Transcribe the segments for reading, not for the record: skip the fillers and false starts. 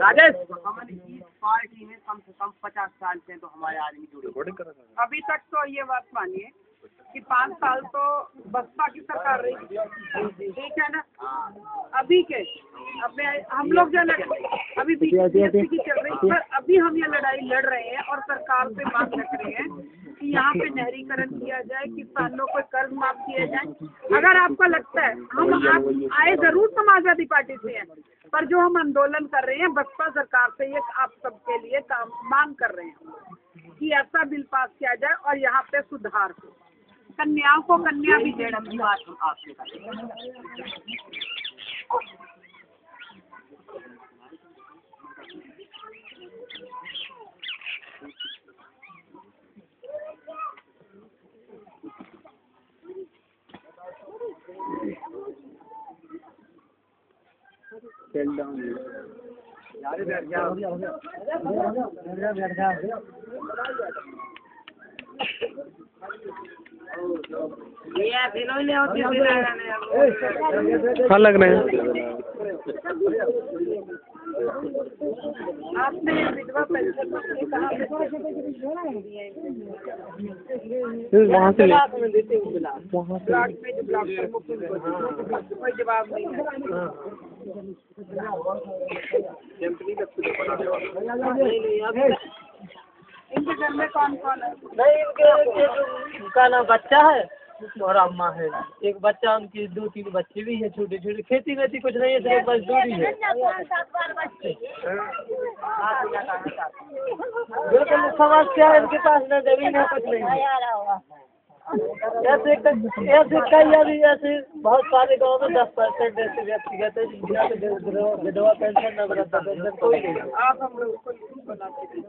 राजेश, हमारी इस पार्टी में कम से कम 50 साल से तो हमारे आदमी जुड़े। अभी तक तो ये बात मानिए कि 5 साल तो बसपा की सरकार रही, ठीक है ना। अभी के हम लोग जो अभी बीजेपी की चल रही, पर अभी हम ये लड़ाई लड़ रहे हैं और सरकार से मांग रख रहे हैं कि यहाँ पे नहरीकरण किया जाए, किसानों को कर्ज माफ किया जाए। अगर आपको लगता है, आप आए जरूर समाजवादी पार्टी से हैं, पर जो हम आंदोलन कर रहे हैं बसपा सरकार से, ये आप सबके लिए काम मांग कर रहे हैं कि ऐसा बिल पास किया जाए और यहाँ पे सुधार हो। कन्याओं को कन्या भी देना की बात हम आपसे लग रहे हैं। आपने विधवा पेंशन वहाँ से ब्लॉक में जो ब्लॉक प्रमुख कोई जवाब नहीं है। इनके घर में कौन कौन है? नहीं, इनका ना बच्चा है और अम्मा है। एक बच्चा, उनकी 2-3 बच्चे भी है छोटे छोटे। खेती वेती कुछ नहीं है, सिर्फ मजदूरी है। बिल्कुल समस्या है इनके पास, न जमीन है कुछ नहीं है। ऐसे बहुत सारे गाँव में 10% ऐसे व्यक्तिगत है जिनकी विधवा पेंशन न वृद्धा पेंशन कोई नहीं। आप हम लोग को बनाते हैं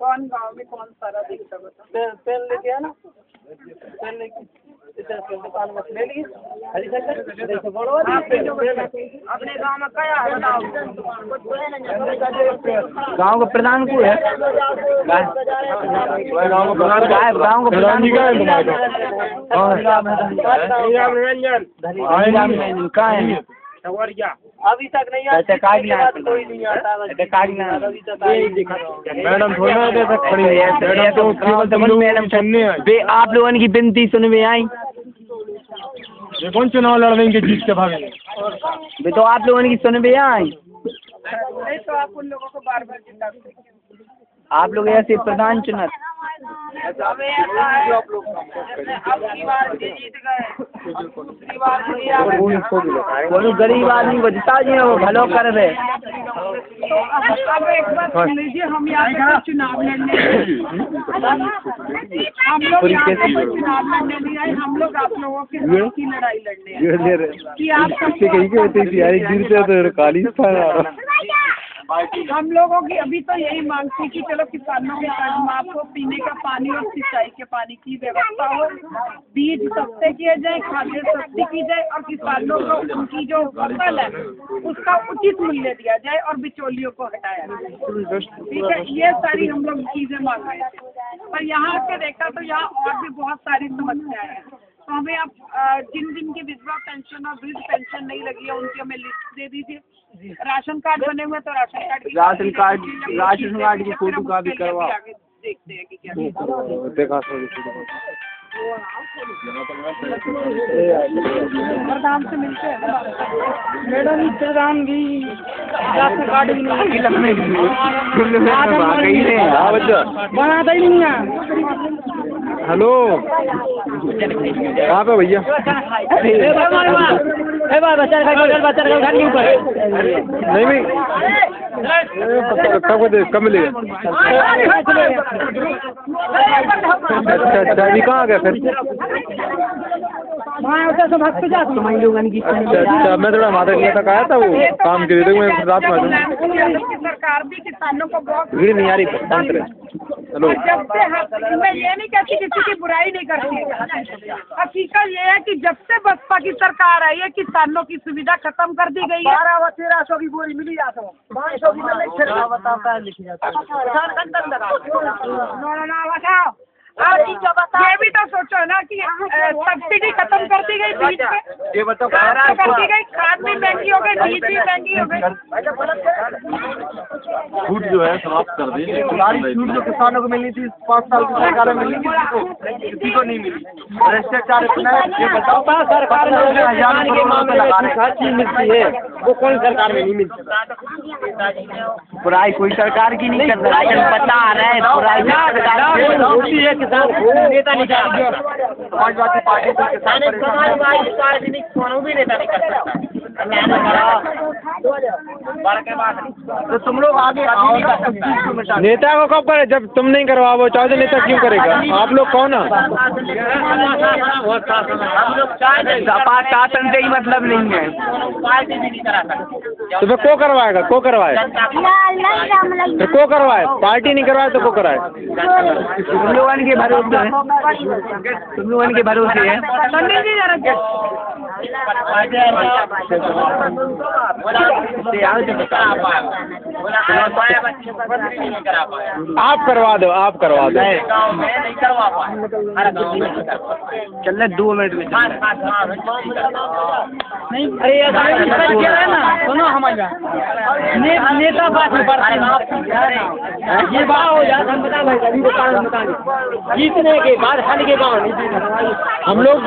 कौन गांव में कौन सारा दिखता बता। पेन लेके आना, पेन लेके दुकान में ले लीजिए। अपने गांव में क्या है बताओ। गाँव का प्रधान को है, गाँव का प्रधान जी का है। अभी तक नहीं आता, कोई नहीं आता। मैडम थोड़ा आप लोगों की विनती सुनवे आई। ये कौन चुनाव लड़ रहे हैं जीत के भागे? वे तो आप लोगों की सुनवे आई। तो आप उन लोगों को बार बार जिता, आप लोग ऐसे प्रधान चुनत गरीब आदमी को जिता जी वो भलो कर रहे। तो अब एक बात सुन लीजिए, हम यहाँ पे चुनाव लड़ने हम लोग यहाँ पे चुनाव लड़ने नहीं आए, हम लोग आप लोगों के हक की लड़ाई लड़ने आए कि आप हम लोगों की अभी तो यही मांग थी कि चलो किसानों के कर्ज माफ हो, पीने का पानी और सिंचाई के पानी की व्यवस्था हो, बीज सस्ते किए जाए, खाद्य सस्ती की जाए और किसानों को उनकी जो फसल है उसका उचित मूल्य दिया जाए और बिचौलियों को हटाया जाए। ठीक है, ये सारी हम लोग चीजें मांग रहे थे। पर यहाँ आके देखा तो यहाँ और भी बहुत सारी समस्याएं हैं। तो हमें आप जिन की विधवा पेंशन और वृद्ध पेंशन नहीं लगी है उनकी हमें लिस्ट दे दीजिए। राशन कार्ड बने हुए तो राशन कार्ड की फोटो कॉपी करवा देखते हैं कि क्या देखा। प्रधान से मिलते हैं मैडम, प्रधान भी राशन कार्ड भी नहीं बनाता ही नहीं है। हेलो, कहाँ पे भैया? नहीं कब मिलेगा? अच्छा, अभी कहाँ गए फिर? अच्छा, मैं थोड़ा माता जी तक आया था वो काम के लिए, मैं रात में सरकार भी किसानों को बहुत भीड़ नहीं आ रही। हेलो, जब से मैं ये नहीं कहती किसी की बुराई नहीं करती, हकीकत ये है कि जब से बसपा की सरकार आई है किसानों की सुविधा खत्म कर दी गई है। 1200 की बोरी मिली जाता है, 500 की बताओ। बताओ आप ये भी तो सोचो ना कि सब्सिडी खत्म कर दी गई बीज पे, ये बताओ खत्म कर दी गई, खाद भी महंगी हो गई, बीज भी महंगी हो गई। छूट जो है समाप्त कर दी। सारी छूट जो किसानों को मिलनी थी 5 साल की सरकार में मिली किसी को नहीं मिली। भ्रष्टाचार इतना है, ये बताओ सरकार में हर चीज मिलती है, वो कौन सरकार में नहीं मिलती। बुराई कोई सरकार की नहीं कर रहा है, बता रहे हैं बुराई होती है किसान नेता नहीं कर। समाजवादी पार्टी से किसान भी नेता नहीं कर सकता। तो तुम लोग आगे आओ ना, नेता को कब करे, जब तुम नहीं करवा वो चाहो तो नेता क्यों करेगा। आप लोग कौन है। सपा शासन से ही मतलब नहीं है। तो फिर को करवाएगा, को करवाए, फिर को करवाए, पार्टी नहीं करवाए तो को कराए। तुम लोगों के भरोसे है, तुम लोगों के भरोसे है। आप करवा दो, आप करवा दो। चल 2 मिनट में नहीं। अरे ना सुनो हमारी बात, नेता बात में पड़ता ये बात हो जाए। हम बता भाई अभी बता जीतने के बाद हल के गाँव हम लोग